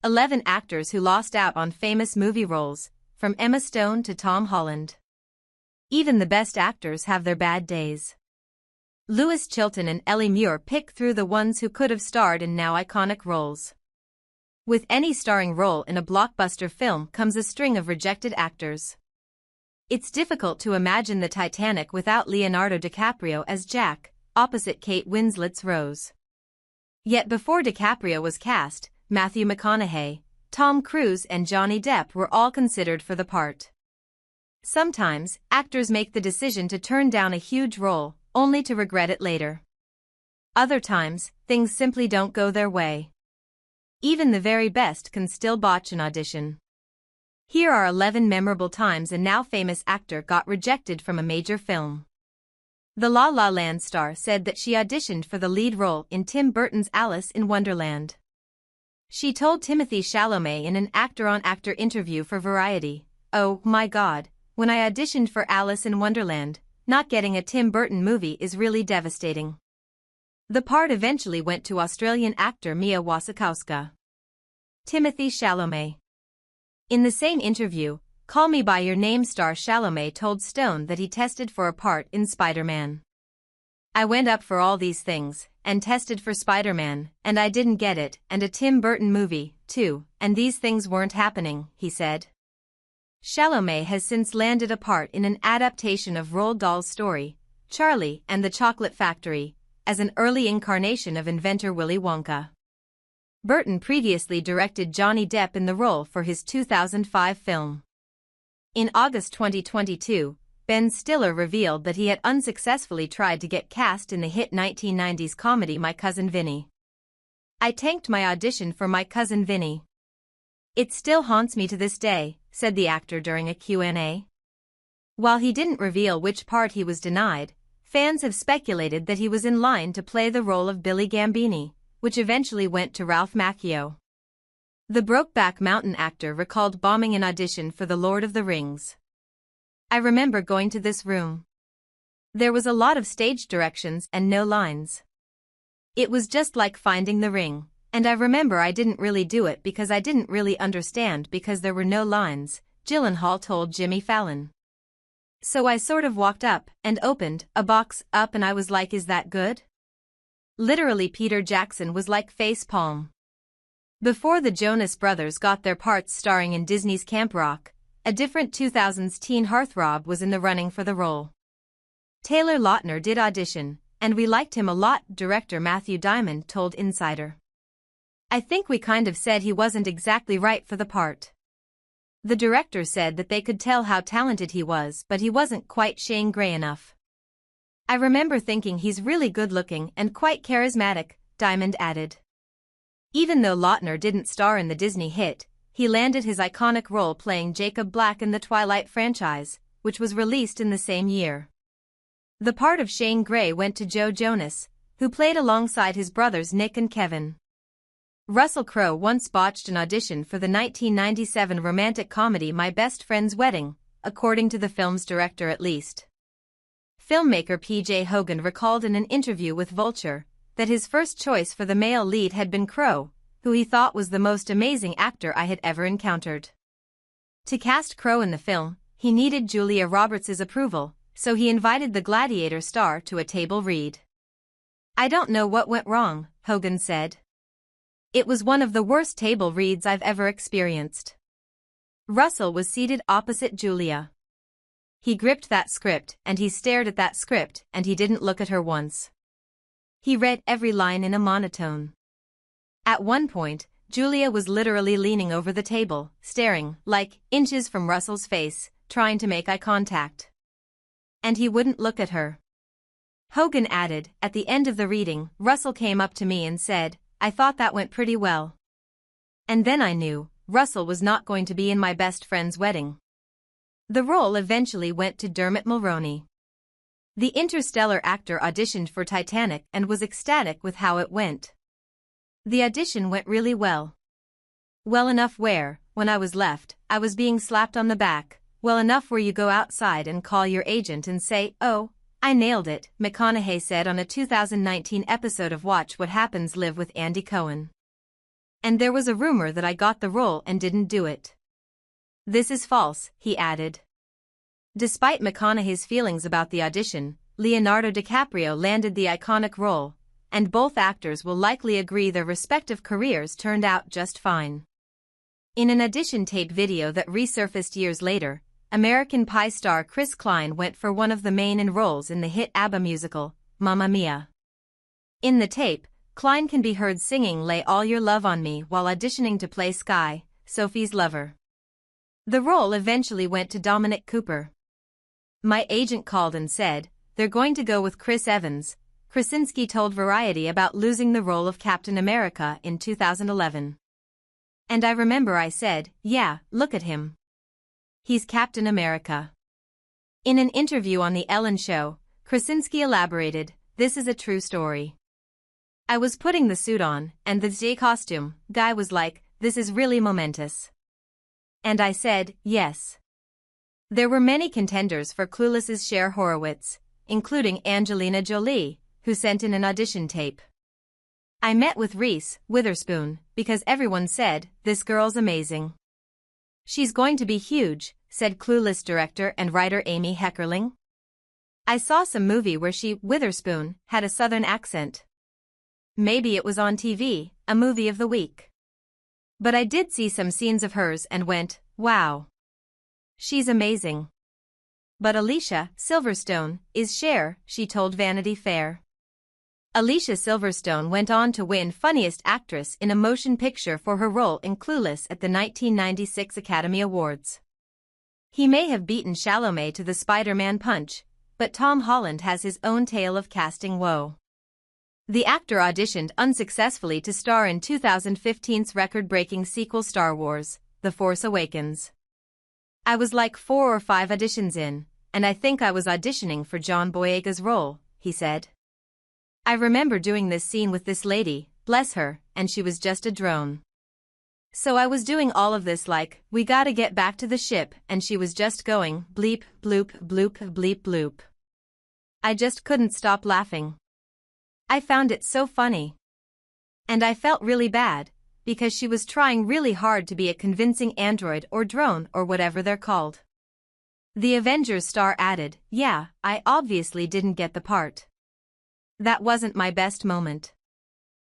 11 actors who lost out on famous movie roles, from Emma Stone to Tom Holland. Even the best actors have their bad days. Louis Chilton and Ellie Muir pick through the ones who could have starred in now iconic roles. With any starring role in a blockbuster film comes a string of rejected actors. It's difficult to imagine the Titanic without Leonardo DiCaprio as Jack, opposite Kate Winslet's Rose. Yet before DiCaprio was cast, Matthew McConaughey, Tom Cruise and Johnny Depp were all considered for the part. Sometimes, actors make the decision to turn down a huge role, only to regret it later. Other times, things simply don't go their way. Even the very best can still botch an audition. Here are 11 memorable times a now famous actor got rejected from a major film. The La La Land star said that she auditioned for the lead role in Tim Burton's Alice in Wonderland. She told Timothée Chalamet in an actor-on-actor interview for Variety, "Oh, my God, when I auditioned for Alice in Wonderland, not getting a Tim Burton movie is really devastating." The part eventually went to Australian actor Mia Wasikowska. Timothée Chalamet. In the same interview, Call Me By Your Name star Chalamet told Stone that he tested for a part in Spider-Man. "I went up for all these things, and tested for Spider-Man, and I didn't get it, and a Tim Burton movie, too, and these things weren't happening," he said. Chalamet has since landed a part in an adaptation of Roald Dahl's story, Charlie and the Chocolate Factory, as an early incarnation of inventor Willy Wonka. Burton previously directed Johnny Depp in the role for his 2005 film. In August 2022, Ben Stiller revealed that he had unsuccessfully tried to get cast in the hit 1990s comedy My Cousin Vinny. "I tanked my audition for My Cousin Vinny. It still haunts me to this day," said the actor during a Q&A. While he didn't reveal which part he was denied, fans have speculated that he was in line to play the role of Billy Gambini, which eventually went to Ralph Macchio. The Brokeback Mountain actor recalled bombing an audition for The Lord of the Rings. "I remember going to this room. There was a lot of stage directions and no lines. It was just like finding the ring, and I remember I didn't really do it because I didn't really understand because there were no lines," Gyllenhaal told Jimmy Fallon. "So I sort of walked up and opened a box up and I was like, is that good?" Literally Peter Jackson was like face palm. Before the Jonas Brothers got their parts starring in Disney's Camp Rock, a different 2000s teen heartthrob was in the running for the role. Taylor Lautner did audition, and we liked him a lot, director Matthew Diamond told Insider. "I think we kind of said he wasn't exactly right for the part. The director said that they could tell how talented he was, but he wasn't quite Shane Gray enough. I remember thinking he's really good-looking and quite charismatic," Diamond added. Even though Lautner didn't star in the Disney hit, he landed his iconic role playing Jacob Black in the Twilight franchise, which was released in the same year. The part of Shane Gray went to Joe Jonas, who played alongside his brothers Nick and Kevin. Russell Crowe once botched an audition for the 1997 romantic comedy My Best Friend's Wedding, according to the film's director at least. Filmmaker P.J. Hogan recalled in an interview with Vulture that his first choice for the male lead had been Crowe, who he thought was the most amazing actor I had ever encountered. To cast Crowe in the film, he needed Julia Roberts' approval, so he invited the Gladiator star to a table read. "I don't know what went wrong," Hogan said. "It was one of the worst table reads I've ever experienced." Russell was seated opposite Julia. He gripped that script and he stared at that script and he didn't look at her once. He read every line in a monotone. At one point, Julia was literally leaning over the table, staring, like, inches from Russell's face, trying to make eye contact. And he wouldn't look at her. Hogan added, "At the end of the reading, Russell came up to me and said, 'I thought that went pretty well.' And then I knew, Russell was not going to be in my best friend's wedding." The role eventually went to Dermot Mulroney. The Interstellar actor auditioned for Titanic and was ecstatic with how it went. "The audition went really well. Well enough where, when I was left, I was being slapped on the back, well enough where you go outside and call your agent and say, 'Oh, I nailed it,'" McConaughey said on a 2019 episode of Watch What Happens Live with Andy Cohen. And there was a rumor that I got the role and didn't do it. This is false, he added. Despite McConaughey's feelings about the audition, Leonardo DiCaprio landed the iconic role, and both actors will likely agree their respective careers turned out just fine. In an audition tape video that resurfaced years later, American Pie star Chris Klein went for one of the main roles in the hit ABBA musical, Mamma Mia. In the tape, Klein can be heard singing Lay All Your Love on Me while auditioning to play Sky, Sophie's lover. The role eventually went to Dominic Cooper. My agent called and said, "They're going to go with Chris Evans," Krasinski told Variety about losing the role of Captain America in 2011. "And I remember I said, yeah, look at him. He's Captain America." In an interview on The Ellen Show, Krasinski elaborated, "This is a true story. I was putting the suit on, and the day costume guy was like, 'This is really momentous.' And I said, yes." There were many contenders for Clueless's Cher Horowitz, including Angelina Jolie, who sent in an audition tape. "I met with Reese Witherspoon because everyone said, 'This girl's amazing. She's going to be huge,'" said Clueless director and writer Amy Heckerling. "I saw some movie where Witherspoon, had a southern accent. Maybe it was on TV, a movie of the week. But I did see some scenes of hers and went, wow. She's amazing. But Alicia Silverstone is Cher," she told Vanity Fair. Alicia Silverstone went on to win Funniest Actress in a Motion Picture for her role in Clueless at the 1996 Academy Awards. He may have beaten Chalamet to the Spider-Man punch, but Tom Holland has his own tale of casting woe. The actor auditioned unsuccessfully to star in 2015's record-breaking sequel Star Wars, The Force Awakens. "I was like 4 or 5 auditions in, and I think I was auditioning for John Boyega's role," he said. "I remember doing this scene with this lady, bless her, and she was just a drone. So I was doing all of this like, 'We gotta get back to the ship,' and she was just going, bleep, bloop, bloop, bleep, bloop. I just couldn't stop laughing. I found it so funny. And I felt really bad, because she was trying really hard to be a convincing android or drone or whatever they're called." The Avengers star added, "Yeah, I obviously didn't get the part. That wasn't my best moment.